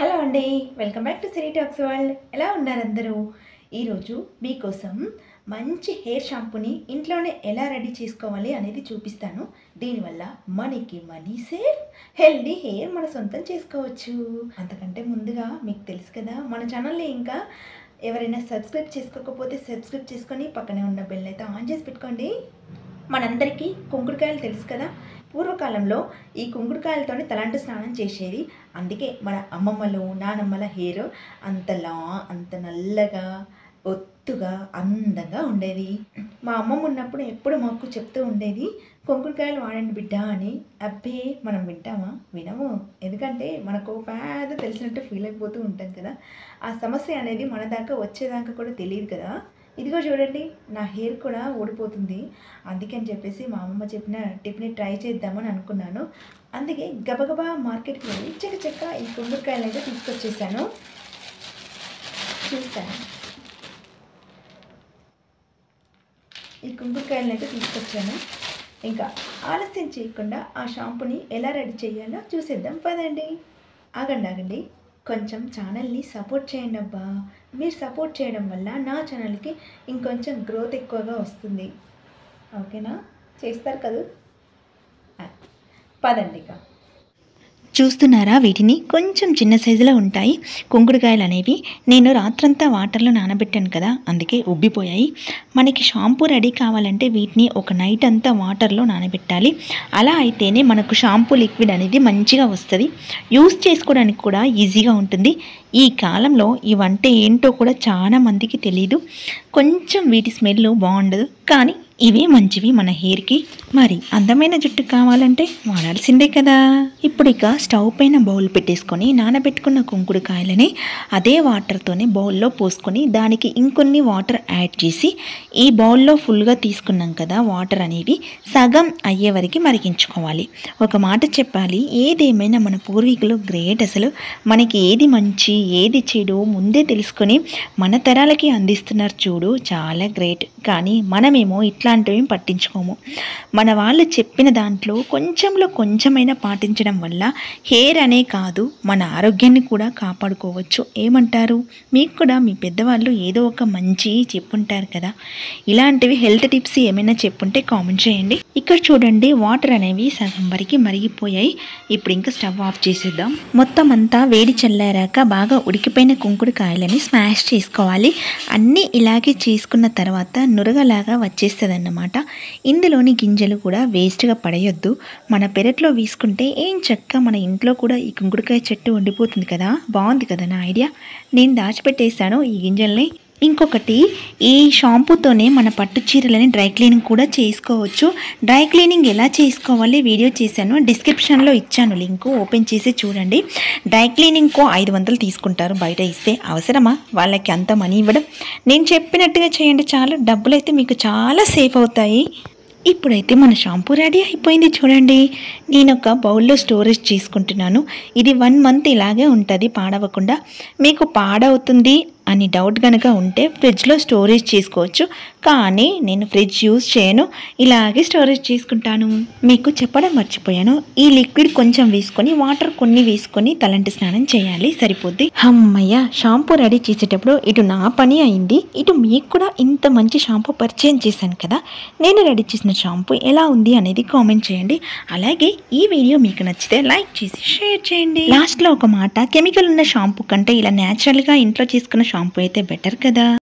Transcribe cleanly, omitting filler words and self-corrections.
Hello అండి, welcome back to cine talks world. ఎలా ఉన్నారు అందరూ? ఈరోజు మీకోసం మంచి హెయిర్ షాంపూని ఇంట్లోనే ఎలా రెడీ చేసుకోవాలి అనేది చూపిస్తాను. దీనివల్ల మనకి మనీ సేవ్, హెల్దీ హెయిర్ మన సొంతం చేసుకోవచ్చు. అంతకంటే ముందుగా మీకు తెలుసు కదా, మన ఛానల్ని ఇంకా ఎవరైనా సబ్స్క్రైబ్ చేసుకోకపోతే సబ్స్క్రైబ్ చేసుకొని పక్కనే ఉన్న బెల్ అయితే ఆన్ చేసి పెట్టుకోండి. మనందరికీ కుంకుడుకాయలు తెలుసు కదా. పూర్వకాలంలో ఈ కుంకుడుకాయలతోనే తలంటు స్నానం చేసేది. అందుకే మన అమ్మమ్మలు నానమ్మల హెయిర్ అంత నల్లగా ఒత్తుగా అందంగా ఉండేది. మా అమ్మమ్మ ఉన్నప్పుడు ఎప్పుడు మాకు చెప్తూ ఉండేది, కుంకుడుకాయలు వాడండి బిడ్డ అని. అబ్బే మనం వింటామా? వినము. ఎందుకంటే మనకు పెద్ద తెలిసినట్టు ఫీల్ అయిపోతూ ఉంటాం కదా. ఆ సమస్య అనేది మన దాకా వచ్చేదాకా కూడా తెలియదు కదా. ఇదిగో చూడండి, నా హెయిర్ కూడా ఊడిపోతుంది. అందుకని చెప్పేసి మా అమ్మమ్మ చెప్పిన టిప్ని ట్రై చేద్దామని అనుకున్నాను. అందుకే గబగబా మార్కెట్కి వెళ్ళి చక్క ఈ కుంకుడుకాయలు అయితే తీసుకొచ్చేసాను. చూస్తాను, ఈ కుంకుడుకాయలను అయితే తీసుకొచ్చాను. ఇంకా ఆలస్యం చేయకుండా ఆ షాంపూని ఎలా రెడీ చేయాలో చూసేద్దాం పదండి. ఆగండి, కొంచెం ఛానల్ని సపోర్ట్ చేయండి అబ్బా. మీరు సపోర్ట్ చేయడం వల్ల నా ఛానల్కి ఇంకొంచెం గ్రోత్ ఎక్కువగా వస్తుంది. ఓకేనా? చేస్తారు కదా. పదండి. చూస్తున్నారా, వీటిని కొంచెం చిన్న సైజులో ఉంటాయి కుంకుడుకాయలు అనేవి. నేను రాత్రంతా వాటర్లో నానబెట్టాను కదా, అందుకే ఉబ్బిపోయాయి. మనకి షాంపూ రెడీ కావాలంటే వీటిని ఒక నైట్ అంతా వాటర్లో నానబెట్టాలి. అలా అయితేనే మనకు షాంపూ లిక్విడ్ అనేది మంచిగా వస్తుంది. యూస్ చేసుకోవడానికి కూడా ఈజీగా ఉంటుంది. ఈ కాలంలో ఇవంటే ఏంటో కూడా చాలా మందికి తెలీదు. కొంచెం వీటి స్మెల్ బాగుండదు, కానీ ఇవే మంచివి మన హెయిర్కి. మరి అందమైన జుట్టు కావాలంటే వాడాల్సిందే కదా. ఇప్పుడు ఇక స్టవ్ పైన బౌల్ పెట్టేసుకొని నానబెట్టుకున్న కుంకుడుకాయలని అదే వాటర్తోనే బౌల్లో పోసుకొని దానికి ఇంకొన్ని వాటర్ యాడ్ చేసి ఈ బౌల్లో ఫుల్గా తీసుకున్నాం కదా, వాటర్ అనేవి సగం అయ్యే వరకు మరిగించుకోవాలి. ఒక మాట చెప్పాలి, ఏదేమైనా మన పూర్వీకులు గ్రేట్. అసలు మనకి ఏది మంచి ఏది చెడు ముందే తెలుసుకొని మన తరాలకి అందిస్తున్నారు చూడు, చాలా గ్రేట్. కానీ మనమేమో ఇట్లాంటివి పట్టించుకోము. మన వాళ్ళు చెప్పిన దాంట్లో కొంచెంలో కొంచెమైనా పాటించడం వల్ల హెయిర్ అనే కాదు మన ఆరోగ్యాన్ని కూడా కాపాడుకోవచ్చు. ఏమంటారు? మీకు కూడా మీ పెద్దవాళ్ళు ఏదో ఒక మంచి చెప్పుంటారు కదా. ఇలాంటివి హెల్త్ టిప్స్ ఏమైనా చెప్పుంటే కామెంట్ చేయండి. ఇక్కడ చూడండి, వాటర్ అనేవి సగం వరకు మరిగిపోయాయి. ఇప్పుడు ఇంకా స్టవ్ ఆఫ్ చేసేద్దాం. మొత్తం అంతా వేడి చల్లారాక బాగా ఉడికిపోయిన కుంకుడుకాయలని స్మాష్ చేసుకోవాలి. అన్నీ ఇలాగే చేసుకున్న తర్వాత నురగలాగా వచ్చేస్తుంది అన్నమాట. ఇందులోని గింజలు కూడా వేస్ట్గా పడేయొద్దు. మన పెరట్లో వేసుకుంటే ఏం చక్క మన ఇంట్లో కూడా ఈ కుంకుడుకాయ చెట్టు ఉండిపోతుంది కదా. బాగుంది కదా నా ఐడియా. నేను దాచిపెట్టేశాను ఈ గింజల్ని. ఇంకొకటి, ఈ షాంపూతోనే మన పట్టు చీరలని డ్రై క్లీనింగ్ కూడా చేసుకోవచ్చు. డ్రై క్లీనింగ్ ఎలా చేసుకోవాలి వీడియో చేశాను, డిస్క్రిప్షన్లో ఇచ్చాను లింకు, ఓపెన్ చేసి చూడండి. డ్రై క్లీనింగ్కు 500 తీసుకుంటారు బయట ఇస్తే. అవసరమా వాళ్ళకి అంత మనీ ఇవ్వడం? నేను చెప్పినట్టుగా చేయండి చాలు, డబ్బులు అయితే మీకు చాలా సేఫ్ అవుతాయి. ఇప్పుడైతే మన షాంపూ రెడీ అయిపోయింది చూడండి. నేను ఒక బౌల్లో స్టోరేజ్ చేసుకుంటున్నాను. ఇది 1 మంత్ ఇలాగే ఉంటుంది పాడవకుండా. మీకు పాడవుతుంది అని డౌట్ కనుక ఉంటే ఫ్రిడ్జ్లో స్టోరేజ్ చేసుకోవచ్చు. కానీ నేను ఫ్రిడ్జ్ యూజ్ చేయను, ఇలాగే స్టోరేజ్ చేసుకుంటాను. మీకు చెప్పడం మర్చిపోయాను, ఈ లిక్విడ్ కొంచెం వేసుకొని వాటర్ కొన్ని వేసుకొని తలంటి స్నానం చేయాలి, సరిపోద్ది. అమ్మయ్య, షాంపూ రెడీ చేసేటప్పుడు ఇటు నా పని అయింది, ఇటు మీకు కూడా ఇంత మంచి షాంపూ పరిచయం చేశాను కదా. నేను రెడీ చేసిన షాంపూ ఎలా ఉంది అనేది కామెంట్ చేయండి. అలాగే ఈ వీడియో మీకు నచ్చితే లైక్ చేసి షేర్ చేయండి. లాస్ట్లో ఒక మాట, కెమికల్ ఉన్న షాంపూ కంటే ఇలా న్యాచురల్గా ఇంట్లో చేసుకున్న షాంపూ అయితే బెటర్ కదా.